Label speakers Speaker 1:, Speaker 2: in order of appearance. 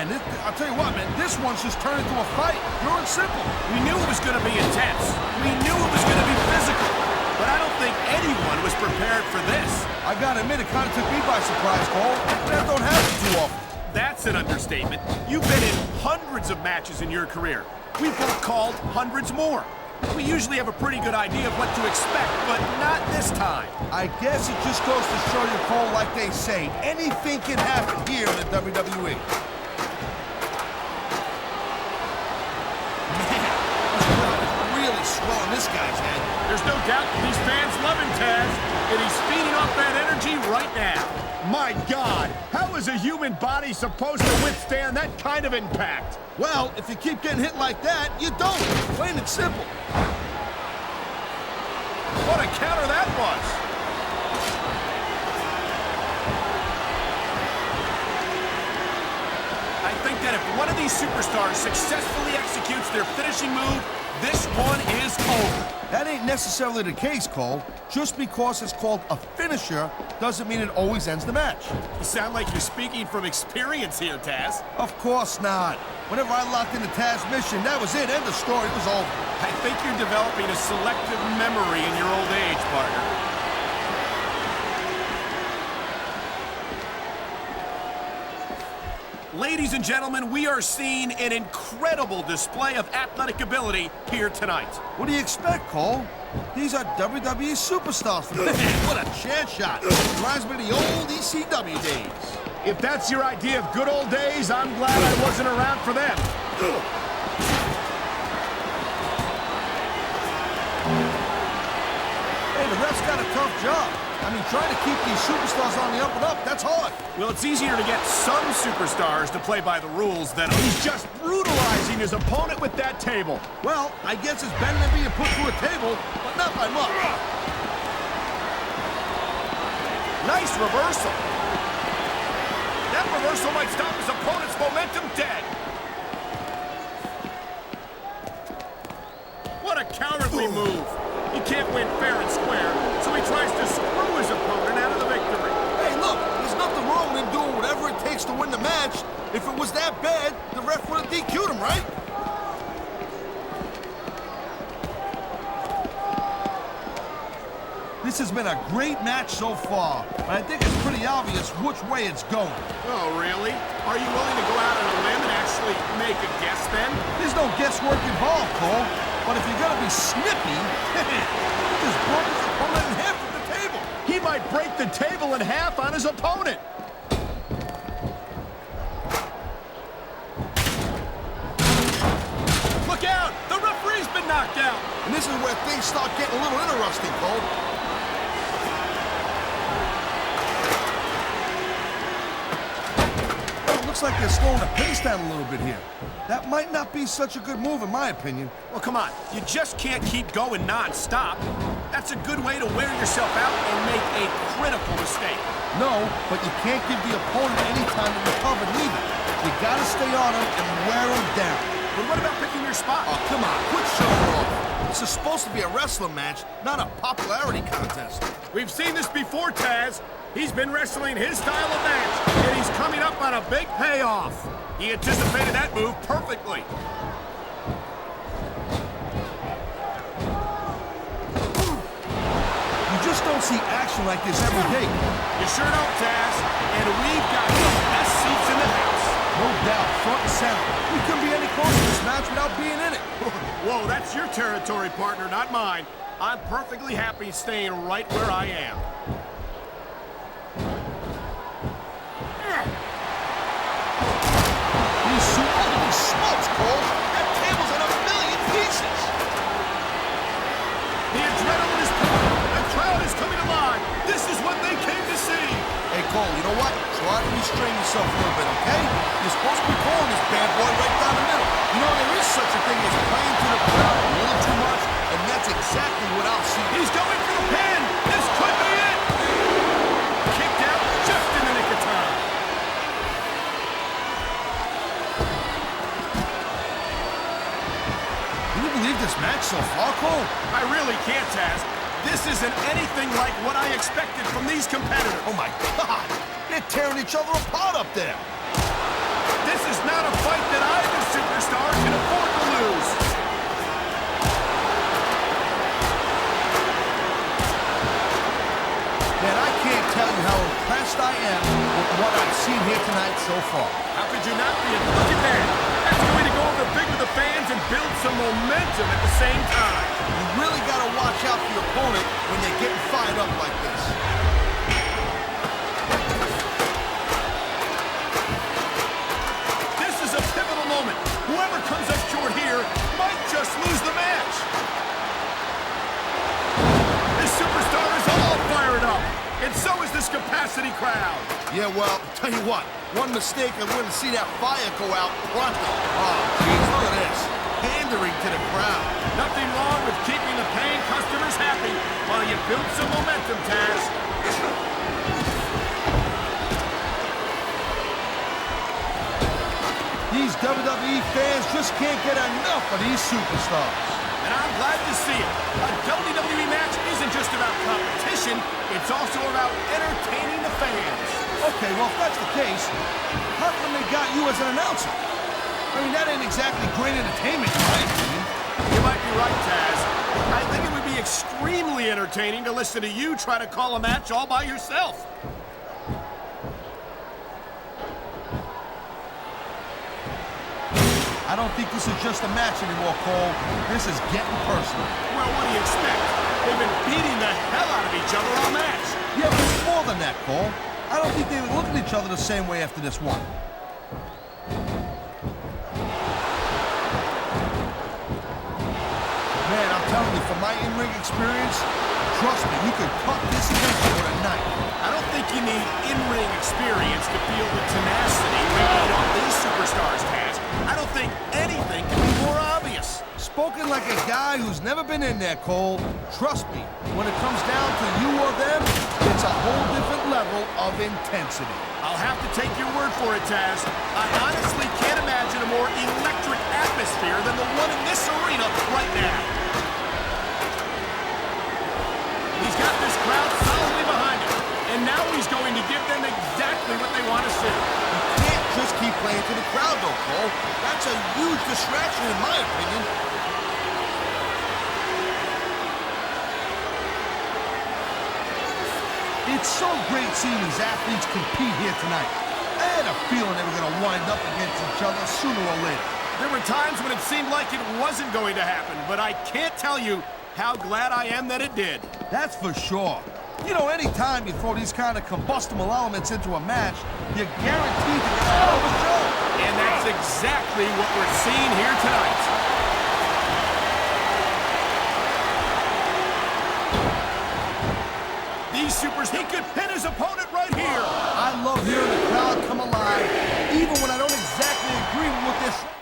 Speaker 1: man. I'll tell you what, man, this one's just turned into a fight. Pure and simple.
Speaker 2: We knew it was going to be intense. We knew it was going to be physical. But I don't think anyone was prepared for this.
Speaker 1: I gotta admit, it kind of took me by surprise, Cole. That don't happen too often.
Speaker 2: That's an understatement. You've been in hundreds of matches in your career. We've both called hundreds more. We usually have a pretty good idea of what to expect, but not this time.
Speaker 1: I guess it just goes to show you, Cole, like they say, anything can happen here in the WWE. Really swelling this guy's head.
Speaker 2: There's no doubt that these fans love him, Taz, and he's feeding off that energy right now. My God, how is a human body supposed to withstand that kind of impact?
Speaker 1: Well, if you keep getting hit like that, you don't. Plain and simple.
Speaker 2: What a counter that was. I think that if one of these superstars successfully executes their finishing move, this one is over.
Speaker 1: That ain't necessarily the case, Cole. Just because it's called a finisher doesn't mean it always ends the match.
Speaker 2: You sound like you're speaking from experience here, Taz.
Speaker 1: Of course not. Whenever I locked into Taz's mission, that was it. End of story. It was over.
Speaker 2: I think you're developing a selective memory in your old age, partner. Ladies and gentlemen, we are seeing an incredible display of athletic ability here tonight.
Speaker 1: What do you expect, Cole? These are WWE superstars. What a chance shot. Reminds me of the old ECW days.
Speaker 2: If that's your idea of good old days, I'm glad I wasn't around for them.
Speaker 1: Hey, the ref's got a tough job. I mean, trying to keep these superstars on the up and up, that's hard.
Speaker 2: Well, it's easier to get some superstars to play by the rules than he's just brutalizing his opponent with that table.
Speaker 1: Well, I guess it's better than being put through a table, but not by much.
Speaker 2: Nice reversal. That reversal might stop his opponent's momentum dead. What a cowardly move. He can't win fair and square, so he tries to screw his opponent out of the victory.
Speaker 1: Hey, look, there's nothing wrong with him doing whatever it takes to win the match. If it was that bad, the ref would have DQ'd him, right? This has been a great match so far, but I think it's pretty obvious which way it's going.
Speaker 2: Oh, really? Are you willing to go out on a limb and actually make a guess then?
Speaker 1: There's no guesswork involved, Cole. But if you're gonna be snippy, he just broke his opponent in half with the table.
Speaker 2: He might break the table in half on his opponent. Look out! The referee's been knocked out.
Speaker 1: And this is where things start getting a little interesting, Cole. Well, it looks like they're slowing the pace down a little bit here. That might not be such a good move, in my opinion.
Speaker 2: Well, come on. You just can't keep going non-stop. That's a good way to wear yourself out and make a critical mistake.
Speaker 1: No, but you can't give the opponent any time to recover neither. You gotta stay on him and wear him down.
Speaker 2: But what about picking your spot?
Speaker 1: Oh, come on, quit showing off. This is supposed to be a wrestling match, not a popularity contest.
Speaker 2: We've seen this before, Taz. He's been wrestling his style of match, and he's coming up on a big payoff. He anticipated that move perfectly.
Speaker 1: You just don't see action like this every day.
Speaker 2: You sure don't, Taz. And we've got the best seats in the house.
Speaker 1: No doubt, front and center. We couldn't be any closer to this match without being in it.
Speaker 2: Whoa, that's your territory, partner, not mine. I'm perfectly happy staying right where I am.
Speaker 1: Holy smokes, Cole! That table's in a million pieces!
Speaker 2: The adrenaline is pumping. The crowd is coming alive. This is what they came to see.
Speaker 1: Hey, Cole, you know what? Try to restrain yourself a little bit, okay? You're supposed to be calling this bad boy right down the middle. You know, there is such a thing as playing to the crowd a little too much, and that's exactly what I'll see.
Speaker 2: He's going for the pin. This could be it. Kicked out just in the nick of time.
Speaker 1: Can you believe this match so far, Cole?
Speaker 2: I really can't, Taz. This isn't anything like what I expected from these competitors.
Speaker 1: Oh, my God! They're tearing each other apart up there.
Speaker 2: This is not a fight that either superstar can afford to lose.
Speaker 1: Man, I can't tell you how impressed I am with what I've seen here tonight so far.
Speaker 2: How could you not be? Look at that. That's going to go over big with the fans and build some momentum at the same time.
Speaker 1: You really got to watch out for your opponent when they're getting fired up like this.
Speaker 2: This is a pivotal moment. Whoever comes up short here might just lose the match. This superstar is all fired up, and so is this capacity crowd.
Speaker 1: Yeah, well, tell you what, one mistake and we're going to see that fire go out pronto. Oh, geez, look at this. Pandering to the crowd.
Speaker 2: Nothing wrong with keeping the paying customers happy while you build some momentum, Taz.
Speaker 1: These WWE fans just can't get enough of these superstars.
Speaker 2: And I'm glad to see it. A WWE match isn't just about competition, it's also about entertaining the fans.
Speaker 1: Okay, well, if that's the case, how come they got you as an announcer? I mean, that ain't exactly great entertainment, in my opinion.
Speaker 2: You might be right, Taz. I think it would be extremely entertaining to listen to you try to call a match all by yourself.
Speaker 1: I don't think this is just a match anymore, Cole. This is getting personal.
Speaker 2: Well, what do you expect? They've been beating the hell out of each other all match.
Speaker 1: Yeah, but it's more than that, Cole. I don't think they would look at each other the same way after this one. Man, I'm telling you, from my in-ring experience, trust me, you could cut this tension with a knife.
Speaker 2: I don't think you need in-ring experience to feel the tenacity we need on these superstars, Taz. I don't think anything can be more obvious.
Speaker 1: Spoken like a guy who's never been in there, Cole. Trust me, when it comes down to you or them, it's a whole different level of intensity.
Speaker 2: I'll have to take your word for it, Taz. I honestly can't imagine a more electric atmosphere than the one in this arena right now. He's got this crowd solidly behind him, and now he's going to give them exactly what they want to see.
Speaker 1: You can't just keep playing to the crowd, though, Cole. That's a huge distraction, in my opinion. It's so great seeing these athletes compete here tonight. I had a feeling they were going to wind up against each other sooner or later.
Speaker 2: There were times when it seemed like it wasn't going to happen, but I can't tell you how glad I am that it did.
Speaker 1: That's for sure. You know, anytime you throw these kind of combustible elements into a match, you're guaranteed to get a hell of a show.
Speaker 2: And that's exactly what we're seeing here tonight. These supers, he could pin his opponent right here.
Speaker 1: I love hearing the crowd come alive, even when I don't exactly agree with what they're saying.